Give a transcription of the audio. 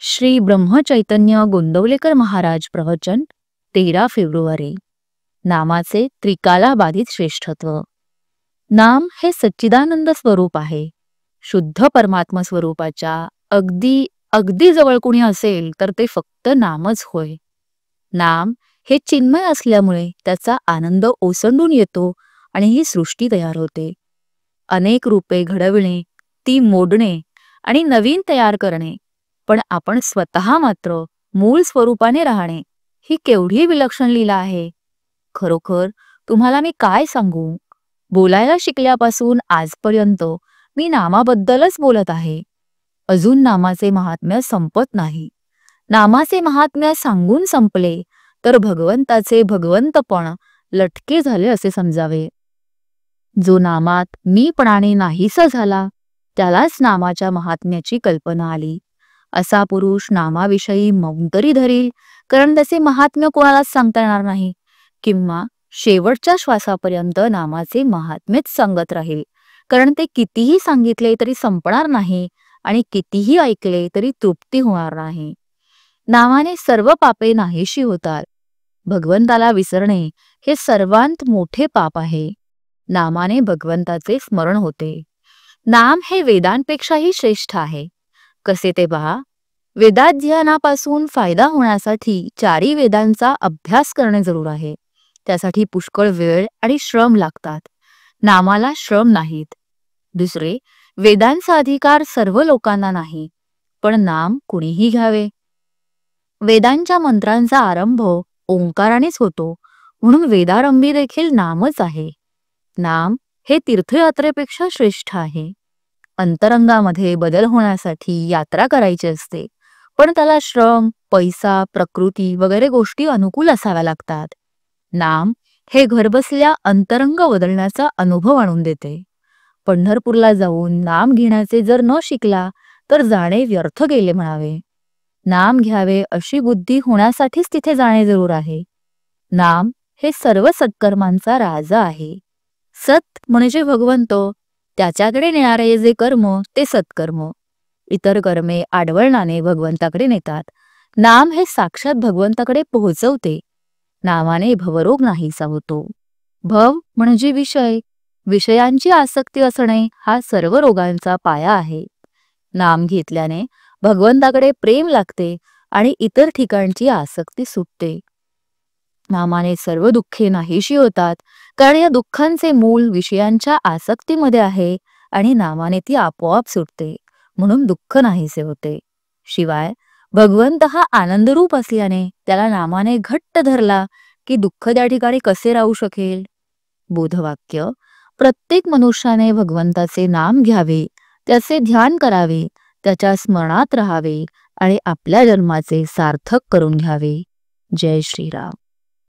श्री ब्रह्मचैतन्य गोंदवलेकर महाराज प्रवचन 13 फेब्रुवारी। नामाचे त्रिकाला बाधित श्रेष्ठत्व। नाम हे सच्चिदानंद स्वरूप आहे। शुद्ध परमात्मा स्वरूपाच्या अगदी अगदी जवळ कुणी असेल तर ते फक्त नामच होय। नाम हे चिन्मय असल्यामुळे त्याचा आनंद ओसंडून येतो आणि ही सृष्टी तयार होते। अनेक रूपे घडविणे, ती मोडणे आणि नवीन तयार करणे, पण आपण स्वतः मात्र मूळ स्वरूपाने राहणे, ही केवढी विलक्षण लीला आहे। खरोखर तुम्हाला मी काय सांगू, बोलायला शिकल्यापासून आजपर्यंत मी नामाबद्दलच बोलत आहे। अजून नामाचे महात्म्य संपत नाही। नामाचे महात्म्य सांगून संपले तर भगवंताचे भगवंतपण लटके झाले असे समजावे। जो नामात मीपणाने नाहीसा झाला त्यालाच नामाच्या महात्म्याची कल्पना आली। असा पुरुष नामाविषयी मौन तरी धरील, कारण त्याचे महात्म्य कोणालाच सांगता येणार नाही, किंवा शेवटच्या श्वासापर्यंत नामाचे महात्म्यच सांगत राहील, कारण ते कितीही सांगितले तरी संपणार नाही आणि कितीही ऐकले तरी तृप्ती होणार नाही। नामाने सर्व पापे नाहीशी होतात। भगवंताला विसरणे हे सर्वांत मोठे पाप आहे। नामाने भगवंताचे स्मरण होते। नाम हे वेदांपेक्षाही श्रेष्ठ आहे। कसे ते पहा। वेदाध्ययनापासून फायदा होण्यासाठी चारी वेदांचा अभ्यास करणे जरूर आहे। त्यासाठी पुष्कळ वेळ आणि श्रम लागतात। नामाला श्रम नाहीत। दुसरे, वेदांचा अधिकार सर्व लोकांना नाही, पण नाम कुणीही घ्यावे। वेदांच्या मंत्रांचा आरंभ ओंकारानेच होतो, म्हणून वेदारंभी देखील नामच आहे। नाम हे तीर्थयात्रेपेक्षा श्रेष्ठ आहे। अंतरंगामध्ये बदल होण्यासाठी यात्रा करायची असते, पण त्याला श्रम, पैसा, प्रकृती वगैरे गोष्टी अनुकूल असाव्या लागतात। नाम हे घरबसल्या अंतरंग बदलण्याचा अनुभव आणून देते। पंढरपूरला जाऊन नाम घेण्याचे जर न शिकला तर जाणे व्यर्थ गेले म्हणावे। नाम घ्यावे अशी बुद्धी होण्यासाठीच तिथे जाणे जरूर आहे। नाम हे सर्व सत्कर्मांचा राजा आहे। सत म्हणजे भगवंत, त्याच्याकडे नेणारे जे कर्म ते सत्कर्म। इतर कर्मे आडवळणाने भगवंताकडे नेतात। नाम हे साक्षात भगवंताकडे पोहोचवते। नामाने भवरोग नाहीसा होतो। भव म्हणजे विषय, विषयांची आसक्ती असणे हा सर्व रोगांचा पाया आहे। नाम घेतल्याने भगवंताकडे प्रेम लागते आणि इतर ठिकाणची आसक्ती सुटते। नामाने सर्व दुःखे नाहीशी होतात, कारण या दुःखांचे मूळ विषयांच्या आसक्तीमध्ये आहे आणि नामाने ती आपोआप सुटते, म्हणून दुःख नाहीसे होते। शिवाय भगवंत हा आनंदरूप असल्याने त्याला नामाने घट्ट धरला की दुःख त्या ठिकाणी कसे राहू शकेल। बोधवाक्य: प्रत्येक मनुष्याने भगवंताचे नाम घ्यावे, त्याचे ध्यान करावे, त्याच्या स्मरणात राहावे आणि आपल्या जन्माचे सार्थक करून घ्यावे। जय श्रीराम।